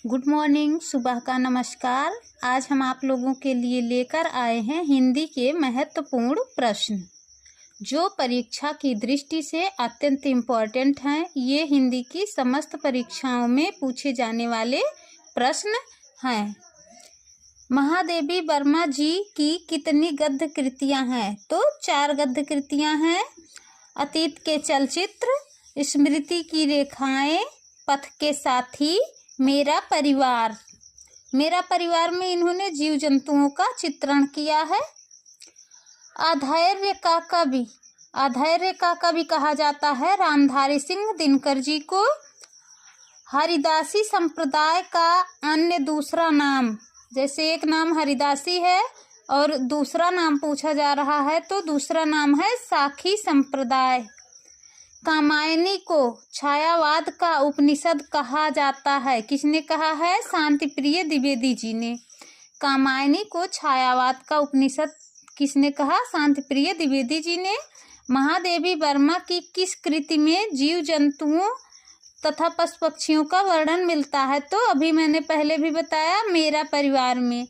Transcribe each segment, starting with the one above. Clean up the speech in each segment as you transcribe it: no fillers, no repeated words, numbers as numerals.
Good morning, सुबह का नमस्कार। आज हम आप लोगों के लिए लेकर आए हैं हिंदी के महत्वपूर्ण प्रश्न जो परीक्षा की दृष्टि से अत्यंत इम्पोर्टेंट हैं। ये हिंदी की समस्त परीक्षाओं में पूछे जाने वाले प्रश्न हैं। महादेवी वर्मा जी की कितनी गद्य कृतियां हैं? तो 4 गद्य कृतियां हैं। अतीत के चलचित्र, स्मृति की रेखाएं, पथ के साथी, मेरा परिवार। मेरा परिवार में इन्होंने जीव जंतुओं का चित्रण किया है। अधैर्य का कवि कहा जाता है रामधारी सिंह दिनकर जी को। हरिदासी संप्रदाय का अन्य दूसरा नाम, जैसे एक नाम हरिदासी है और दूसरा नाम पूछा जा रहा है तो दूसरा नाम है साखी संप्रदाय। कामायनी को छायावाद का उपनिषद कहा जाता है। किसने कहा है? शांतिप्रिय द्विवेदी जी ने। कामायनी को छायावाद का उपनिषद किसने कहा? शांतिप्रिय द्विवेदी जी ने। महादेवी वर्मा की किस कृति में जीव जंतुओं तथा पशु पक्षियों का वर्णन मिलता है? तो अभी मैंने पहले भी बताया, मेरा परिवार में।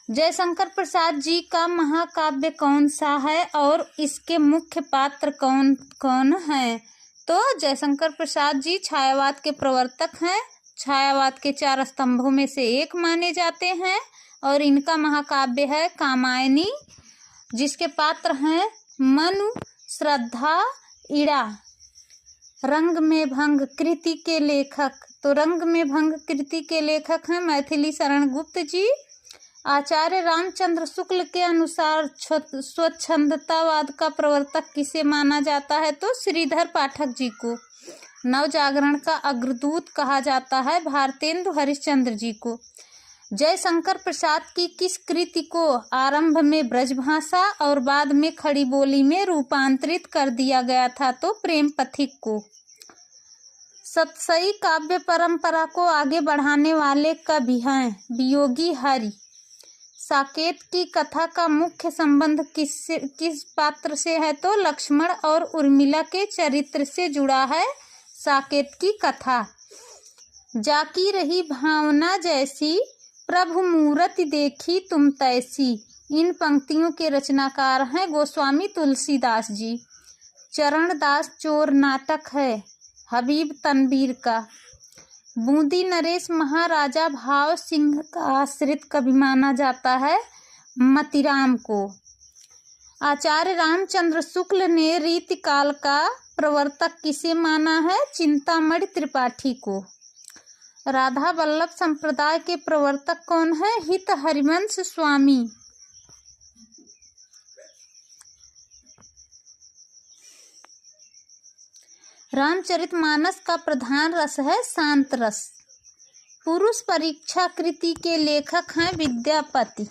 जयशंकर प्रसाद जी का महाकाव्य कौन सा है और इसके मुख्य पात्र कौन कौन हैं? तो जयशंकर प्रसाद जी छायावाद के प्रवर्तक हैं। छायावाद के 4 स्तंभों में से एक माने जाते हैं और इनका महाकाव्य है कामायनी, जिसके पात्र हैं मनु, श्रद्धा, इड़ा। रंग में भंग कृति के लेखक, तो रंग में भंग कृति के लेखक हैं मैथिली शरण गुप्त जी। आचार्य रामचंद्र शुक्ल के अनुसार स्वच्छंदतावाद का प्रवर्तक किसे माना जाता है? तो श्रीधर पाठक जी को। नवजागरण का अग्रदूत कहा जाता है भारतेंदु हरिश्चंद्र जी को। जयशंकर प्रसाद की किस कृति को आरंभ में ब्रजभाषा और बाद में खड़ी बोली में रूपांतरित कर दिया गया था? तो प्रेम पथिक को। सतसई काव्य परंपरा को आगे बढ़ाने वाले कवि हैं वियोगी हरि। साकेत की कथा का मुख्य संबंध किस पात्र से है? तो लक्ष्मण और उर्मिला के चरित्र से जुड़ा है साकेत की कथा। जाकी रही भावना जैसी, प्रभु मूरति देखी तुम तैसी। इन पंक्तियों के रचनाकार हैं गोस्वामी तुलसीदास जी। चरणदास चोर नाटक है हबीब तनवीर का। बूंदी नरेश महाराजा भाव सिंह का आश्रित कवि माना जाता है मतिराम को। आचार्य रामचंद्र शुक्ल ने रीतिकाल का प्रवर्तक किसे माना है? चिंतामणि त्रिपाठी को। राधा वल्लभ संप्रदाय के प्रवर्तक कौन है? हित हरिवंश स्वामी। रामचरितमानस का प्रधान रस है शांत रस। पुरुष परीक्षा कृति के लेखक हैं विद्यापति।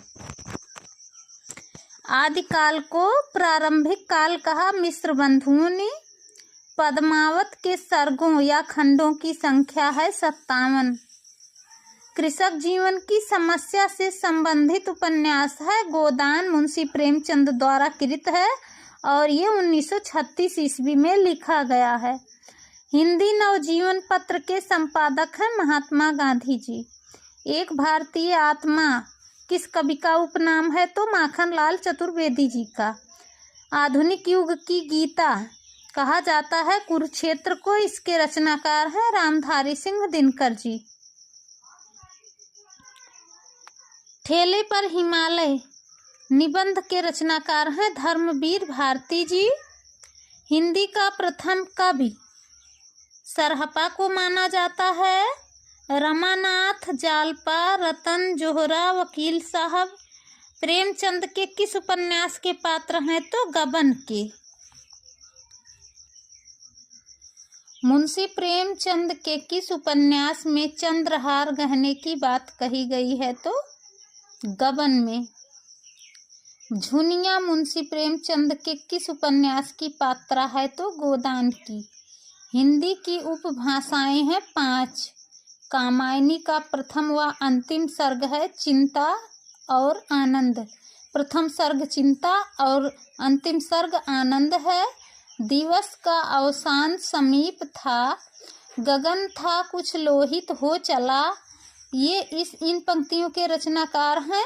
आदिकाल को प्रारंभिक काल कहा मिश्र बंधुओं ने। पद्मावत के सर्गों या खंडों की संख्या है 57। कृषक जीवन की समस्या से संबंधित उपन्यास है गोदान, मुंशी प्रेमचंद द्वारा कृत है और ये 1936 ईस्वी में लिखा गया है। हिंदी नवजीवन पत्र के संपादक हैं महात्मा गांधी जी। एक भारतीय आत्मा किस कवि का उपनाम है? तो माखनलाल चतुर्वेदी जी का। आधुनिक युग की गीता कहा जाता है कुरुक्षेत्र को। इसके रचनाकार हैं रामधारी सिंह दिनकर जी। ठेले पर हिमालय निबंध के रचनाकार हैं धर्मवीर भारती जी। हिंदी का प्रथम कवि सरहपा को माना जाता है। रमानाथ जालपा, रतन जोहरा, वकील साहब प्रेमचंद के किस उपन्यास के पात्र हैं? तो गबन के। मुंशी प्रेमचंद के किस उपन्यास में चंद्रहार गहने की बात कही गई है? तो गबन में। झुनिया मुंशी प्रेमचंद के किस उपन्यास की पात्रा है? तो गोदान की। हिंदी की उपभाषाएं हैं 5। कामायनी का प्रथम व अंतिम सर्ग है चिंता और आनंद। प्रथम सर्ग चिंता और अंतिम सर्ग आनंद है। दिवस का अवसान समीप था, गगन था कुछ लोहित हो चला, इन पंक्तियों के रचनाकार हैं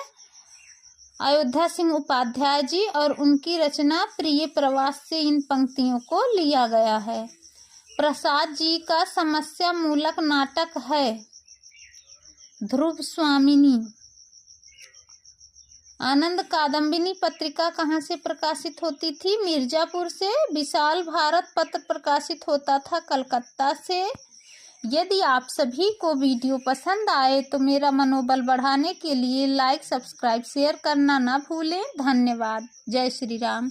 अयोध्या सिंह उपाध्याय जी, और उनकी रचना प्रिय प्रवास से इन पंक्तियों को लिया गया है। प्रसाद जी का समस्या मूलक नाटक है ध्रुव स्वामिनी। आनंद कादम्बिनी पत्रिका कहाँ से प्रकाशित होती थी? मिर्जापुर से। विशाल भारत पत्र प्रकाशित होता था कलकत्ता से। यदि आप सभी को वीडियो पसंद आए तो मेरा मनोबल बढ़ाने के लिए लाइक, सब्सक्राइब, शेयर करना ना भूलें। धन्यवाद। जय श्री राम।